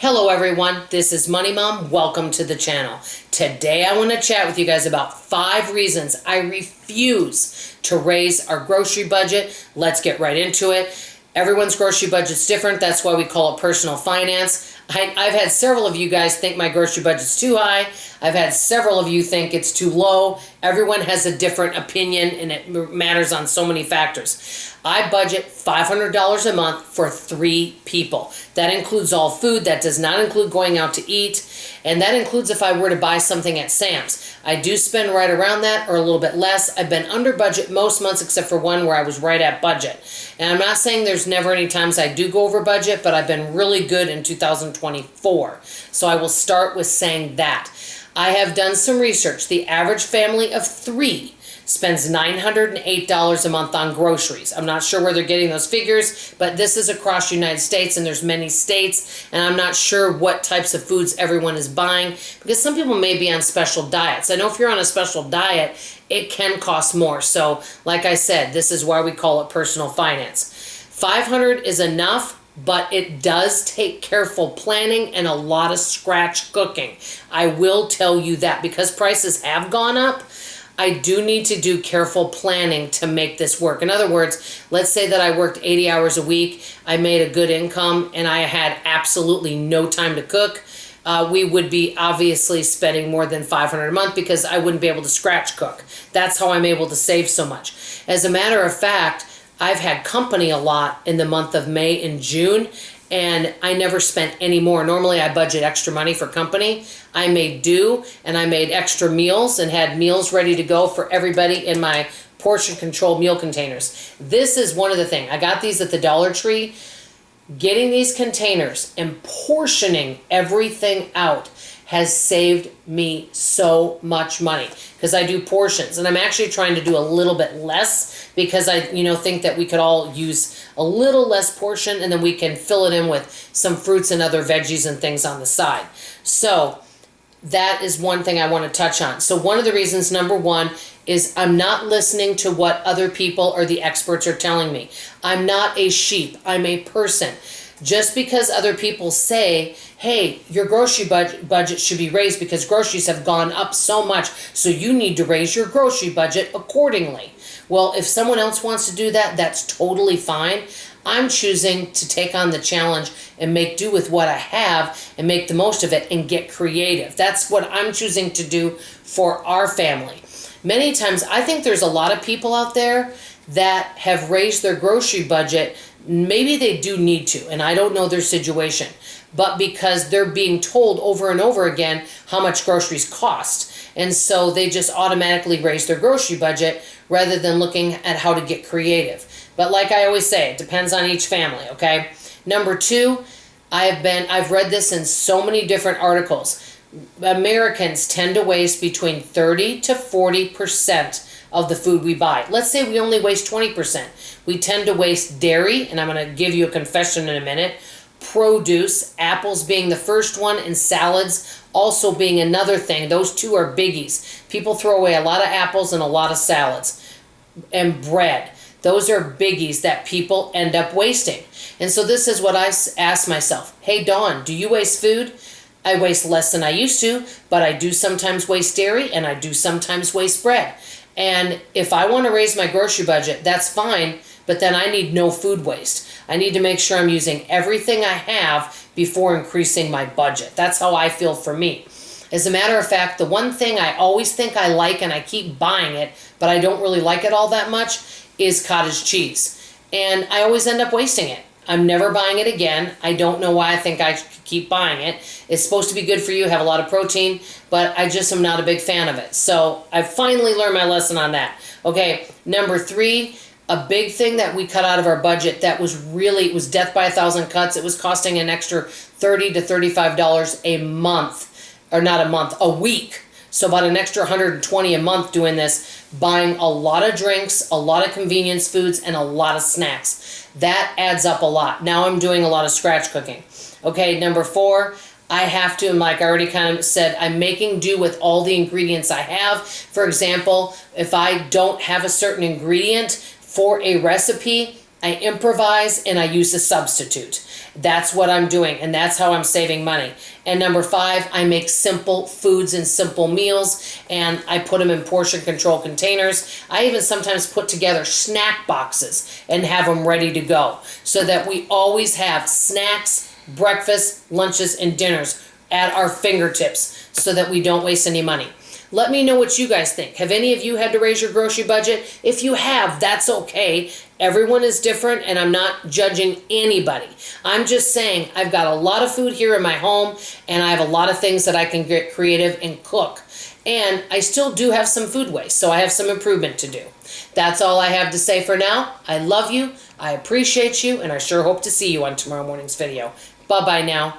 Hello everyone, this is Money Mom. Welcome to the channel. Today I want to chat with you guys about 5 reasons I refuse to raise our grocery budget. Let's get right into it. Everyone's grocery budget's different. That's why we call it personal finance. I've had several of you guys think my grocery budget's too high. I've had several of you think it's too low. Everyone has a different opinion and it matters on so many factors. I budget $500 a month for 3 people. That includes all food. That does not include going out to eat. And that includes if I were to buy something at Sam's. I do spend right around that or a little bit less. I've been under budget most months except for one where I was right at budget. And I'm not saying there's never any times I do go over budget, but I've been really good in 2024. So I will start with saying that. I have done some research. The average family of 3 spends $908 a month on groceries. I'm not sure where they're getting those figures, but this is across the United States and there's many states, and I'm not sure what types of foods everyone is buying because some people may be on special diets. I know if you're on a special diet, it can cost more. So like I said, this is why we call it personal finance. $500 is enough, but it does take careful planning and a lot of scratch cooking. I will tell you that because prices have gone up, I do need to do careful planning to make this work. In other words, let's say that I worked 80 hours a week, I made a good income, and I had absolutely no time to cook. We would be obviously spending more than $500 a month because I wouldn't be able to scratch cook. That's how I'm able to save so much. As a matter of fact, I've had company a lot in the month of May and June, and I never spent any more. Normally I budget extra money for company. I made do, and I made extra meals and had meals ready to go for everybody in my portion control meal containers. This is one of the things. I got these at the Dollar Tree. Getting these containers and portioning everything out has saved me so much money because I do portions, and I'm actually trying to do a little bit less because I think that we could all use a little less portion and then we can fill it in with some fruits and other veggies and things on the side. So that is one thing I want to touch on. So one of the reasons, number one, is I'm not listening to what other people or the experts are telling me. I'm not a sheep. I'm a person. Just because other people say, hey, your grocery budget should be raised because groceries have gone up so much, so you need to raise your grocery budget accordingly. Well, if someone else wants to do that, that's totally fine. I'm choosing to take on the challenge and make do with what I have and make the most of it and get creative. That's what I'm choosing to do for our family. Many times, I think there's a lot of people out there that have raised their grocery budget. Maybe they do need to, and I don't know their situation, but because they're being told over and over again how much groceries cost. And so they just automatically raise their grocery budget rather than looking at how to get creative. But like I always say, it depends on each family, okay? Number 2, I've read this in so many different articles. Americans tend to waste between 30 to 40% of the food we buy. Let's say we only waste 20%. We tend to waste dairy, and I'm going to give you a confession in a minute, produce, apples being the first one, and salads also being another thing. Those 2 are biggies. People throw away a lot of apples and a lot of salads. And bread. Those are biggies that people end up wasting. And so this is what I ask myself. Hey, Dawn, do you waste food? I waste less than I used to, but I do sometimes waste dairy and I do sometimes waste bread. And if I want to raise my grocery budget, that's fine, but then I need no food waste. I need to make sure I'm using everything I have before increasing my budget. That's how I feel for me. As a matter of fact, the one thing I always think I like and I keep buying it, but I don't really like it all that much, is cottage cheese. And I always end up wasting it. I'm never buying it again. I don't know why I think I keep buying it. It's supposed to be good for you, have a lot of protein, but I just am not a big fan of it. So I finally learned my lesson on that. Okay, number 3, a big thing that we cut out of our budget that was really, it was death by a thousand cuts. It was costing an extra $30 to $35 a month, or not a month, a week. So about an extra $120 a month doing this, buying a lot of drinks, a lot of convenience foods, and a lot of snacks. That adds up a lot. Now I'm doing a lot of scratch cooking. Okay, number 4, I have to, and like I already kind of said, I'm making do with all the ingredients I have. For example, if I don't have a certain ingredient for a recipe, I improvise and I use a substitute. That's what I'm doing, and that's how I'm saving money. And number 5, I make simple foods and simple meals, and I put them in portion control containers. I even sometimes put together snack boxes and have them ready to go so that we always have snacks, breakfast, lunches, and dinners at our fingertips so that we don't waste any money. Let me know what you guys think. Have any of you had to raise your grocery budget? If you have, that's okay. Everyone is different, and I'm not judging anybody. I'm just saying I've got a lot of food here in my home, and I have a lot of things that I can get creative and cook. And I still do have some food waste, so I have some improvement to do. That's all I have to say for now. I love you, I appreciate you, and I sure hope to see you on tomorrow morning's video. Bye-bye now.